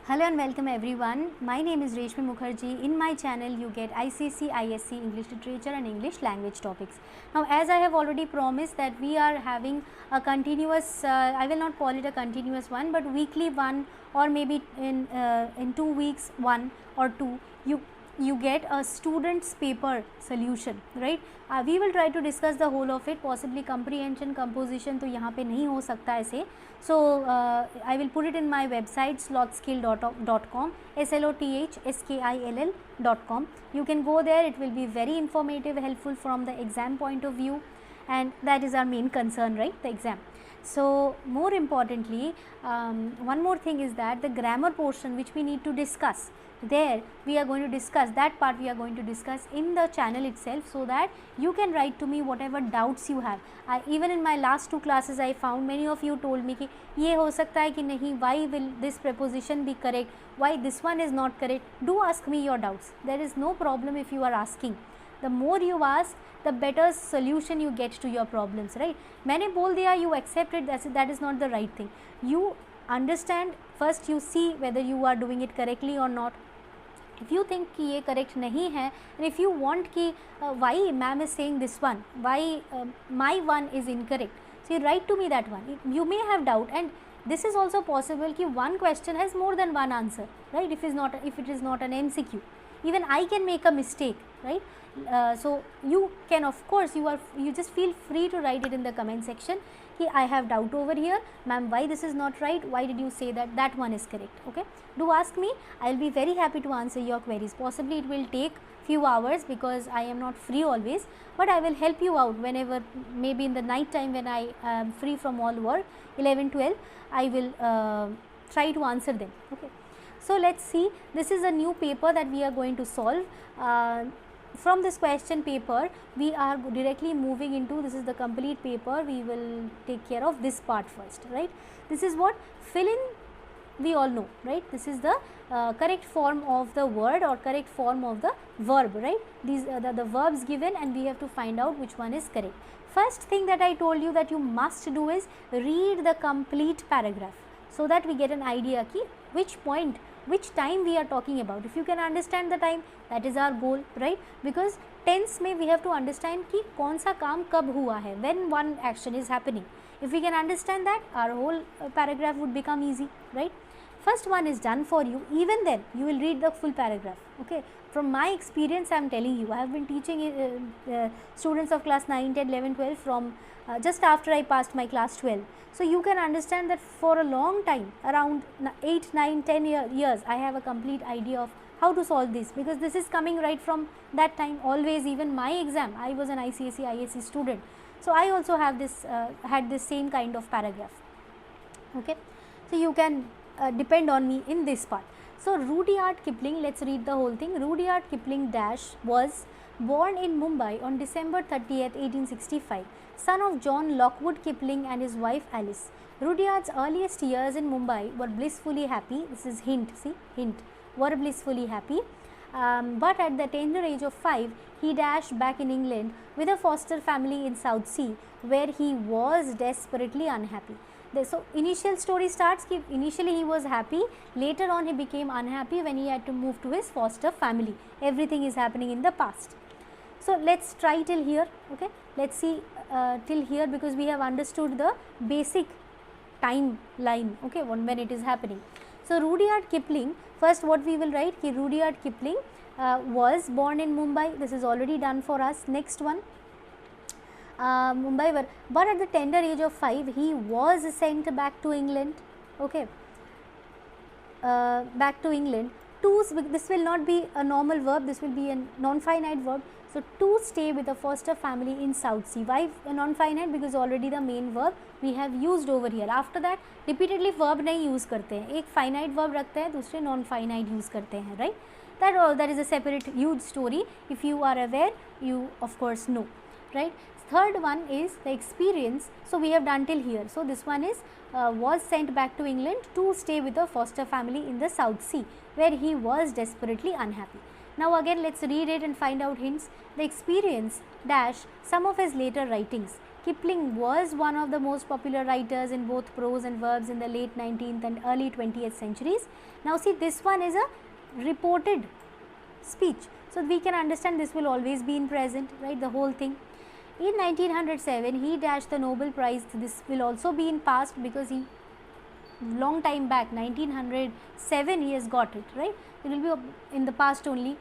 Hello and welcome everyone. My name is Reshmi Mukherjee. In my channel you get ICSE, ISC, English Literature and English Language topics. Now as I have already promised that we are having a continuous, I will not call it a continuous one, but weekly one, or maybe in 2 weeks one or two, you get a student's paper solution, right? We will try to discuss the whole of it, possibly comprehension, composition तो यहाँ पे नहीं हो सकता ऐसे. So I will put it in my website slothskill.com, slothskill.com. You can go there. It will be very informative, helpful from the exam point of view, and that is our main concern, right? The exam. So more importantly, one more thing is that the grammar portion which we need to discuss, there we are going to discuss that part, we are going to discuss in the channel itself, so that you can write to me whatever doubts you have. Even in my last 2 classes I found many of you told me कि ये हो सकता है कि नहीं, why will this preposition be correct, why this one is not correct. Do ask me your doubts. There is no problem if you are asking. The more you ask, the better solution you get to your problems, right? मैंने बोल दिया, you accept it, that is not the right thing. You understand first, you see whether you are doing it correctly or not. If you think कि ये correct नहीं है, and if you want कि why ma'am is saying this one, why my one is incorrect, so you write to me that one. You may have doubt, and this is also possible कि one question has more than one answer, right? If it is not an MCQ, even I can make a mistake, right? So you can, of course, you just feel free to write it in the comment section कि I have doubt over here, ma'am, why this is not right, why did you say that one is correct. Okay, do ask me. I will be very happy to answer your queries. Possibly it will take few hours because I am not free always, but I will help you out whenever, maybe in the night time when I am free from all work, 11, 12, I will try to answer them. Okay, so let's see. This is a new paper that we are going to solve. From this question paper we are directly moving into, this is the complete paper. We will take care of this part first, right? This is what fill in, we all know, right? This is the correct form of the word or correct form of the verb, right? These are the verbs given, and we have to find out which one is correct. First thing that I told you that you must do is read the complete paragraph, so that we get an idea ki which point, which time we are talking about. If you can understand the time, that is our goal, right? Because tense में we have to understand कि कौन सा काम कब हुआ है, when one action is happening. If we can understand that, our whole paragraph would become easy, right? First one is done for you. Even then you will read the full paragraph. Okay, from my experience I am telling you, I have been teaching students of class 9, 10, 11, 12 from just after I passed my class 12. So you can understand that for a long time, around 8, 9, 10 years, I have a complete idea of how to solve this, because this is coming right from that time. Always, even my exam, I was an ICSE, ISC student, so I also have this had this same kind of paragraph. Okay, so you can depend on me in this part. So Rudyard Kipling, let's read the whole thing. Rudyard Kipling dash was born in Mumbai on December 30th, 1865, son of John Lockwood Kipling and his wife Alice. Rudyard's earliest years in Mumbai were blissfully happy. This is hint, see, hint, were blissfully happy. But at the tender age of 5, he dashed back in England with a foster family in South Sea, where he was desperately unhappy. So initial story starts कि initially he was happy, later on he became unhappy when he had to move to his foster family. Everything is happening in the past. So let's try till here. Okay, let's see till here, because we have understood the basic timeline, okay, when it is happening. So Rudyard Kipling, first what we will write कि Rudyard Kipling was born in Mumbai. This is already done for us. Next one, Mumbai, but at the tender age of 5 he was sent back to England. Okay, back to England. This will not be a normal verb, this will be a non-finite verb. So to stay with a foster family in South Sea. Why non-finite? Because already the main verb we have used over here. After that repeatedly verb नहीं use करते हैं, एक finite verb रखते हैं, दूसरे non-finite use करते हैं, right? That is a separate huge story. If you are aware, you of course know, right? Third one is the experience. So we have done till here. So this one is was sent back to England to stay with a foster family in the South Sea, where he was desperately unhappy. Now again let's read it and find out hints. The experience dash some of his later writings Kipling was one of the most popular writers in both prose and verbs in the late 19th and early 20th centuries. Now see, this one is a reported speech. So we can understand this will always be in present, right, the whole thing. In 1907, he dashed the Nobel Prize. This will also be in past because he long time back, 1907 he has got it, right. It will be in the past only.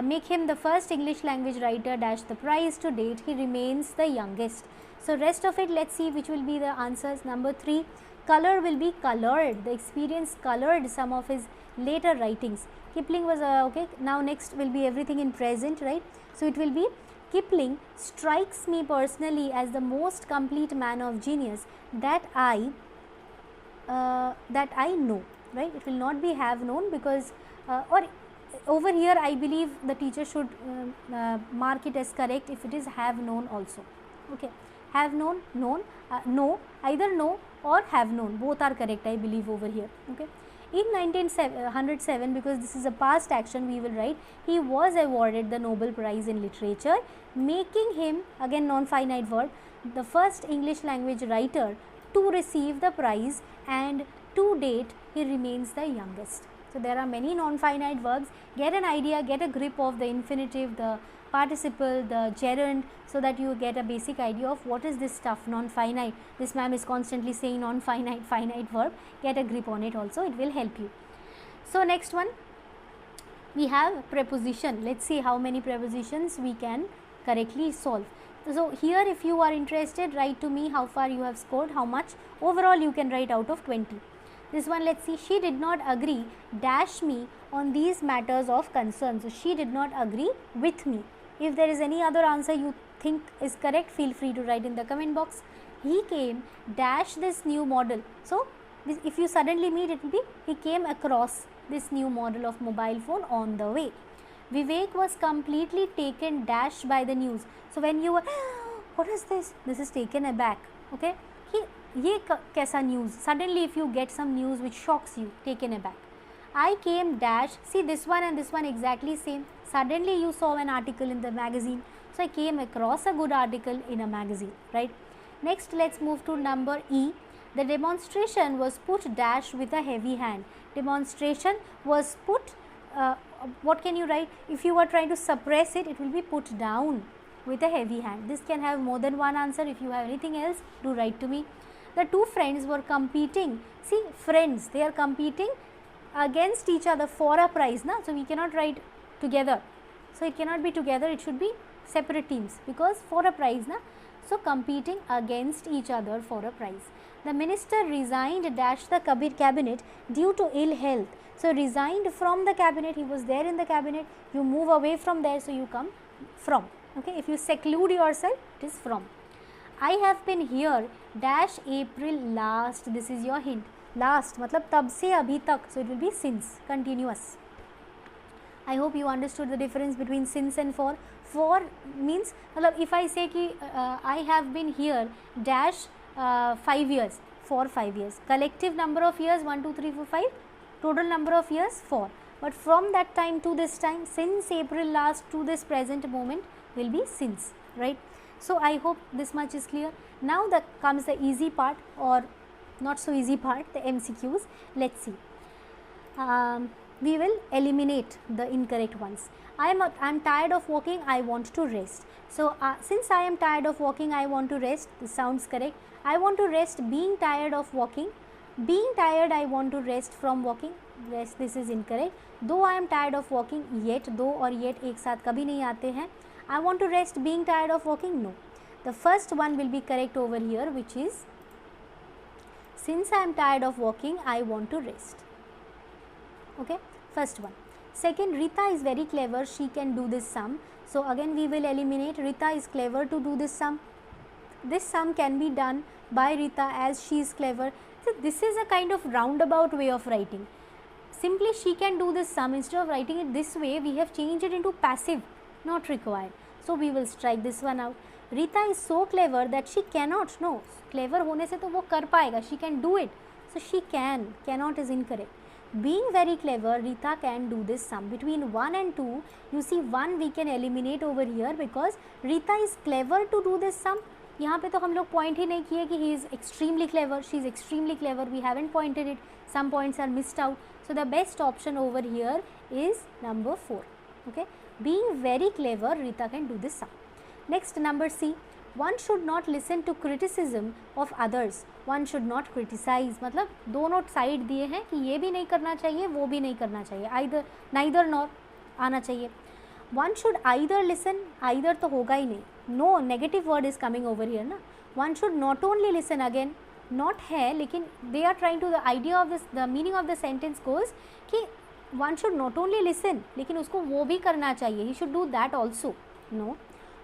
Make him the first English language writer dash the prize to date. He remains the youngest. So rest of it, let's see which will be the answers. Number 3, color will be colored. The experience colored some of his later writings. Kipling was okay. Now next will be everything in present, right. So it will be Kipling strikes me personally as the most complete man of genius that I know, right. It will not be have known because or over here I believe the teacher should mark it as correct if it is have known also. Okay, have known, known, know, either know or have known, both are correct I believe over here. Okay. In 1907, because this is a past action, we will write he was awarded the Nobel Prize in Literature, making him, again non-finite verb, the first English language writer to receive the prize, and to date he remains the youngest. So there are many non-finite verbs. Get an idea, get a grip of the infinitive, the participle, the gerund, so that you get a basic idea of what is this stuff non-finite. This ma'am is constantly saying non-finite, finite verb. Get a grip on it also, it will help you. So next one, we have preposition. Let's see how many prepositions we can correctly solve. So here if you are interested, write to me how far you have scored, how much. Overall you can write out of 20. This one, let's see, she did not agree dash me on these matters of concern. So she did not agree with me. If there is any other answer you think is correct, feel free to write in the comment box. He came dash this new model. So this, if you suddenly meet, it will be he came across this new model of mobile phone on the way. Vivek was completely taken dash by the news. So when you were, what is this? This is taken aback. Okay. ये कैसा news? Suddenly if you get some news which shocks you, taken aback. I came dash, see this one and this one exactly same. Suddenly you saw an article in the magazine. So I came across a good article in a magazine, right. Next let's move to number E. The demonstration was put dash with a heavy hand. Demonstration was put, what can you write? If you are trying to suppress it, it will be put down with a heavy hand. This can have more than one answer. If you have anything else, do write to me. The two friends were competing. See, friends, they are competing against each other for a prize. Na? So we cannot write together. So it cannot be together, it should be separate teams because for a prize. Na? So competing against each other for a prize. The minister resigned dash the cabinet due to ill health. So resigned from the cabinet, he was there in the cabinet, you move away from there, so you come from. Okay, if you seclude yourself, it is from. I have been here dash April last. This is your hint. Last मतलब तब से अभी तक. So it will be since, continuous. I hope you understood the difference between since and for. For means मतलब if I say कि I have been here dash 5 years, for 5 years. Collective number of years 1, 2, 3, 4, 5. Total number of years 4. But from that time to this time, since April last to this present moment will be since, right. So I hope this much is clear. Now that comes the easy part or not so easy part, the MCQs. Let's see. We will eliminate the incorrect ones. I am tired of walking, I want to rest. So since I am tired of walking, I want to rest. This sounds correct. I want to rest being tired of walking. Being tired, I want to rest from walking. Rest, this is incorrect. Though I am tired of walking, yet, though और yet एक साथ कभी नहीं आते हैं. I want to rest being tired of walking, no. The first one will be correct over here, which is since I am tired of walking, I want to rest. Okay, first one. Second, Rita is very clever, she can do this sum. So again we will eliminate. Rita is clever to do this sum. This sum can be done by Rita as she is clever. So this is a kind of roundabout way of writing. Simply she can do this sum, instead of writing it this way, we have changed it into passive, not required. So we will strike this one out. Rita is so clever that she cannot, no, clever होने से तो वो कर पाएगा, she can do it. So she can, cannot is incorrect. Being very clever, Rita can do this sum. Between 1 and 2, you see 1 we can eliminate over here because Rita is clever to do this sum. यहाँ पे तो हम लोग point ही नहीं किए कि he is extremely clever, she is extremely clever, we haven't pointed it, some points are missed out. So the best option over here is number 4. Okay, being very clever, Rita can do this sum. Next, number C, one should not listen to criticism of others, one should not criticize, मतलब दोनों side दिए हैं कि ये भी नहीं करना चाहिए वो भी नहीं करना चाहिए, either neither nor आना चाहिए. One should either listen, either तो होगा ही नहीं, no negative word is coming over here ना. One should not only listen, again not है, लेकिन they are trying to, the idea of this, the meaning of the sentence goes कि one should not only listen, लेकिन उसको वो भी करना चाहिए, he should do that also. No,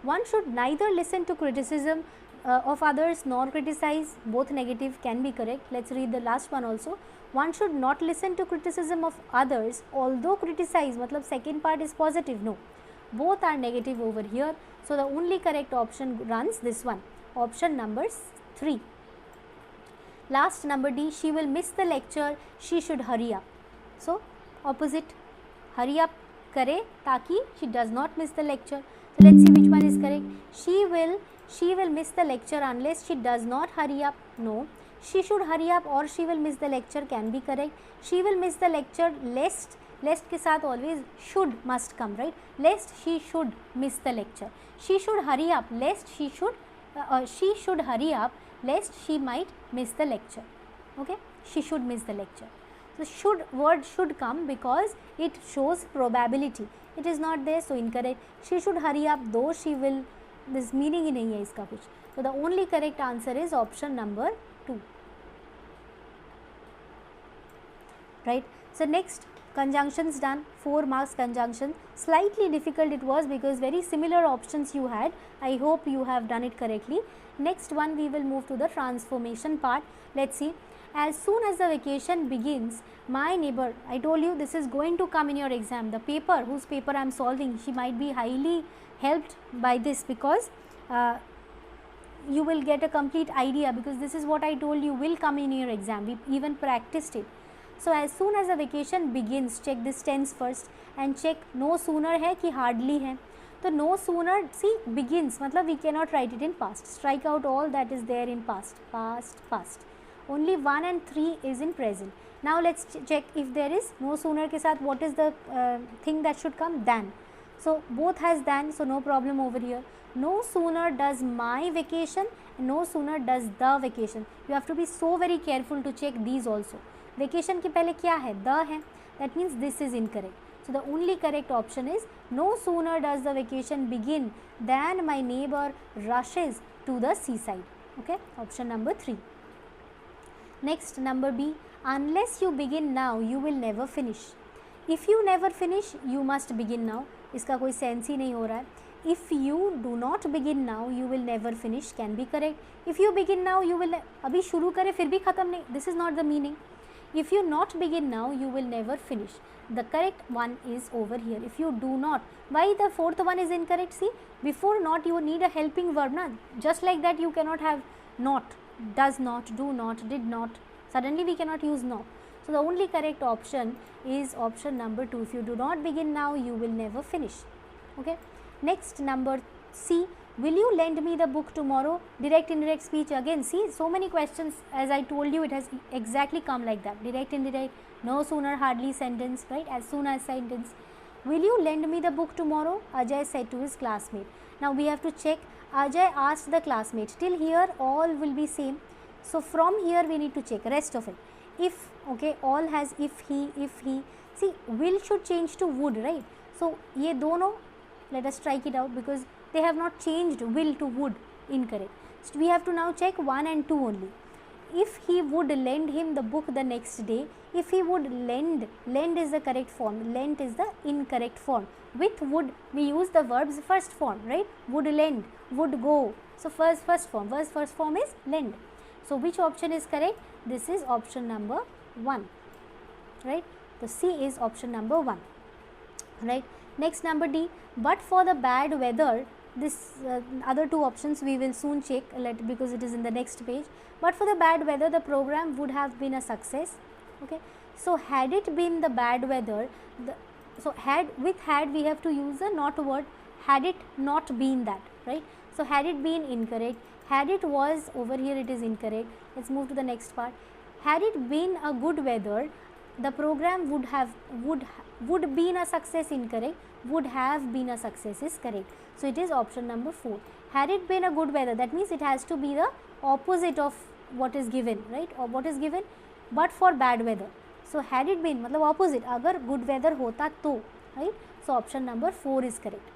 one should neither listen to criticism of others nor criticize, both negative can be correct. Let's read the last one also. One should not listen to criticism of others although criticize, मतलब second part is positive, no, both are negative over here. So the only correct option runs this one, option number 3. Last, number D, she will miss the lecture, she should hurry up. So opposite, hurry up करे ताकि she does not miss the lecture. So let's see which one is correct. She will miss the lecture unless she does not hurry up. No, she should hurry up or she will miss the lecture can be correct. She will miss the lecture lest के साथ always should must come, right? Lest she should miss the lecture. She should hurry up lest she should hurry up lest she might miss the lecture. Okay, she should miss the lecture. So should, word should come because it shows probability. It is not there, so incorrect. She should hurry up though she will, this meaning ही नहीं है इसका कुछ. So the only correct answer is option number 2. Right. So next, conjunctions done, 4 marks conjunction. Slightly difficult it was because very similar options you had. I hope you have done it correctly. Next one, we will move to the transformation part. Let's see. As soon as the vacation begins, my neighbor, I told you this is going to come in your exam. The paper, whose paper I am solving, she might be highly helped by this because you will get a complete idea, because this is what I told you will come in your exam. We even practiced it. So as soon as the vacation begins, check this tense first and check no sooner है कि hardly है. So no sooner, see, begins, मतलब we cannot write it in past. Strike out all that is there in past, past. Only 1 and 3 is in present. Now let's check if there is no sooner के साथ what is the thing that should come, than. So both has than, so no problem over here. No sooner does my vacation, no sooner does the vacation. You have to be so very careful to check these also. Vacation के पहले क्या है, the है, that means this is incorrect. So the only correct option is no sooner does the vacation begin than my neighbor rushes to the seaside. Okay, option number 3. Next, number B, unless you begin now, you will never finish. If you never finish, you must begin now. इसका कोई sense ही नहीं हो रहा है. If you do not begin now, you will never finish can be correct. If you begin now, you will अभी शुरू करें फिर भी ख़त्म नहीं. This is not the meaning. If you not begin now, you will never finish. The correct one is over here. If you do not, why the fourth one is incorrect? See, before not you need a helping verb, na? Just like that you cannot have not, does not, do not, did not. Suddenly we cannot use not. So the only correct option is option number 2. If you do not begin now, you will never finish. Okay. Next, number C. Will you lend me the book tomorrow? Direct, indirect speech again. See, so many questions, as I told you, it has exactly come like that. Direct, indirect, no sooner, hardly sentence, right? As soon as sentence. Will you lend me the book tomorrow? Ajay said to his classmate. Now we have to check. Ajay asked the classmate. Till here all will be same. So from here we need to check rest of it. If, okay, all has if he. See, will should change to would, right? So ye dono, let us strike it out because they have not changed will to would, incorrect. So we have to now check 1 and 2 only. If he would lend him the book the next day, if he would lend is the correct form, lent is the incorrect form. With would we use the verb's first form, right? Would lend, would go. So first form is lend. So which option is correct? This is option number 1, right? The C is option number 1, right? Next, number D. But for the bad weather, this other two options we will soon check because it is in the next page. But for the bad weather, the program would have been a success. Okay. So had it been the bad weather, with had we have to use the not word. Had it not been that, right? So had it been incorrect. Had it was, over here it is incorrect. Let's move to the next part. Had it been a good weather, the program would been a success, incorrect. Would have been a success is correct. So it is option number 4. Had it been a good weather, that means it has to be the opposite of what is given, right, or what is given but for bad weather. So had it been मतलब opposite, अगर good weather होता तो, right. So option number 4 is correct.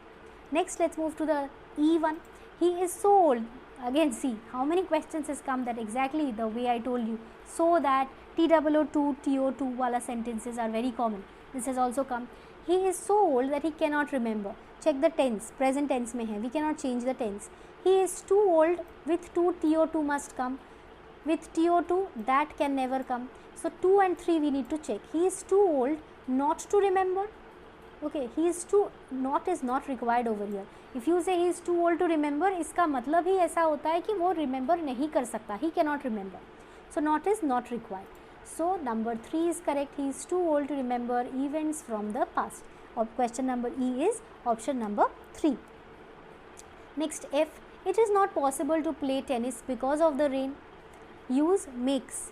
Next let's move to the E1. He is so old. Again see how many questions has come that exactly the way I told you. So that TOO2 TO2 wala sentences are very common. This has also come. He is so old that he cannot remember. Check the tense, present tense mein hai. We cannot change the tense. He is too old, with 2 TO2 must come. With TO2 that can never come. So 2 and 3 we need to check. He is too old not to remember. Okay, he is too, not is not required over here. If you say he is too old to remember, इसका मतलब ही ऐसा होता है कि वो remember नहीं कर सकता. He cannot remember. So not is not required. So number 3 is correct. He is too old to remember events from the past. Or question number E is option number 3. Next F. It is not possible to play tennis because of the rain. Use makes.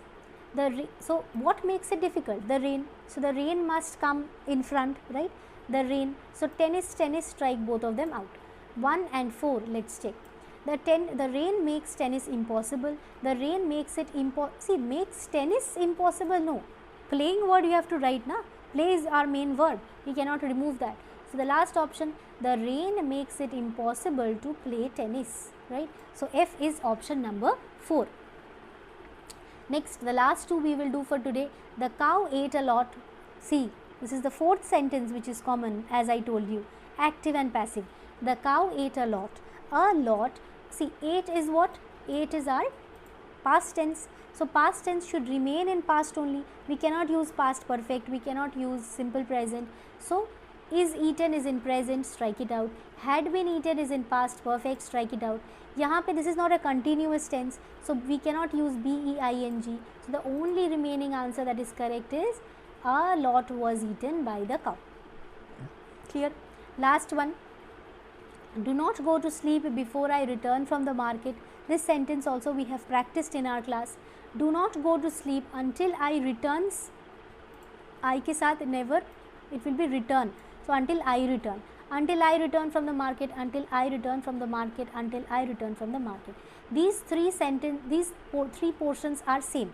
So what makes it difficult? The rain. So the rain must come in front, right? The rain. So tennis, strike both of them out. 1 and 4, let's check. The rain makes tennis impossible. The rain makes it see, makes tennis impossible, no. Playing word you have to write, na. Play is our main verb. We cannot remove that. So the last option, the rain makes it impossible to play tennis, right? So F is option number 4. Next, the last two we will do for today. The cow ate a lot. See, this is the 4th sentence which is common, as I told you. Active and passive. The cow ate a lot. A lot. See, ate is what? Ate is our past tense. So past tense should remain in past only. We cannot use past perfect. We cannot use simple present. So is eaten is in present, strike it out. Had been eaten is in past perfect, strike it out. यहाँ पे this is not a continuous tense, so we cannot use BEING. So the only remaining answer that is correct is a lot was eaten by the cow. Clear? Last one. Do not go to sleep before I return from the market. This sentence also we have practiced in our class. Do not go to sleep until I returns. I के साथ never, it will be return. So until I return. Until I return from the market, until I return from the market, until I return from the market. These three portions are same.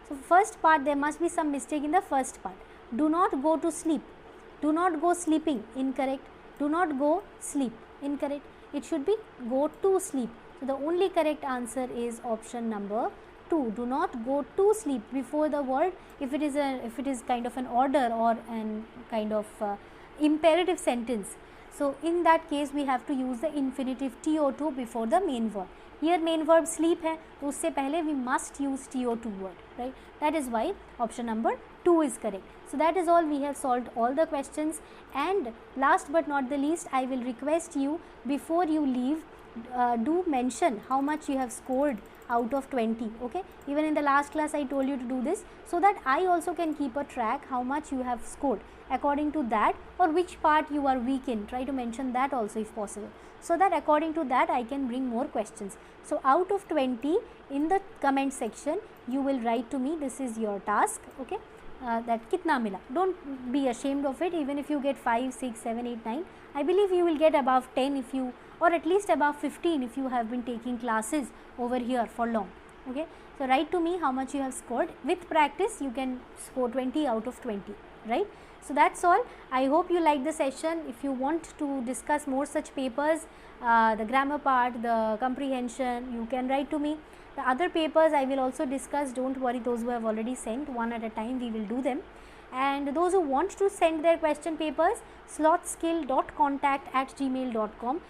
So first part, there must be some mistake in the first part. Do not go to sleep. Do not go sleeping, incorrect. Do not go sleep, incorrect. It should be go to sleep. So the only correct answer is option number 2. Do not go to sleep before the word. If it is kind of an order or an kind of imperative sentence. So in that case we have to use the infinitive TO2 before the main verb. Here main verb sleep है, तो उससे पहले we must use TO2 word, right? That is why option number 2 is correct. So that is all. We have solved all the questions, and last but not the least, I will request you, before you leave, do mention how much you have scored out of 20. Okay, even in the last class I told you to do this, so that I also can keep a track how much you have scored. According to that, or which part you are weak in, try to mention that also if possible, so that according to that I can bring more questions. So out of 20, in the comment section you will write to me, this is your task. Okay, that kitna mila. Don't be ashamed of it. Even if you get 5, 6, 7, 8, 9, I believe you will get above 10 if you, or at least above 15 if you have been taking classes over here for long. Okay, so write to me how much you have scored. With practice you can score 20 out of 20, right? So that's all. I hope you like the session. If you want to discuss more such papers, the grammar part, the comprehension, you can write to me. The other papers I will also discuss. Don't worry, those who have already sent, one at a time we will do them. And those who want to send their question papers, slothskill.contact@gmail.com.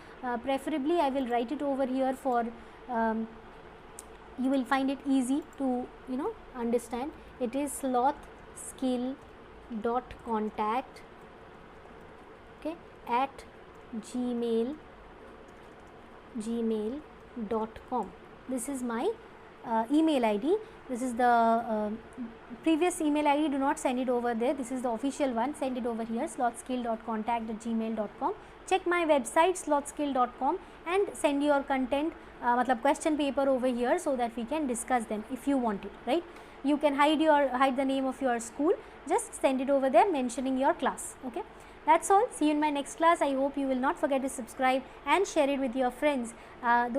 Preferably I will write it over here for you will find it easy to understand. It is slothskill.contact at gmail.com. This is my email ID. This is the previous email ID, do not send it over there. This is the official one, send it over here, slothskill.contact@gmail.com. check my website slothskill.com and send your content matlab question paper over here, so that we can discuss them if you want it, right. You can hide the name of your school, just send it over there mentioning your class. Okay, that's all. See you in my next class. I hope you will not forget to subscribe and share it with your friends,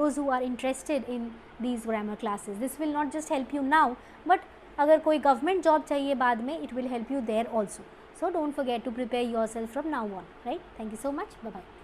those who are interested in these grammar classes. This will not just help you now, but अगर कोई government job चाहिए बाद में, it will help you there also. So don't forget to prepare yourself from now on, right. Thank you so much. Bye bye.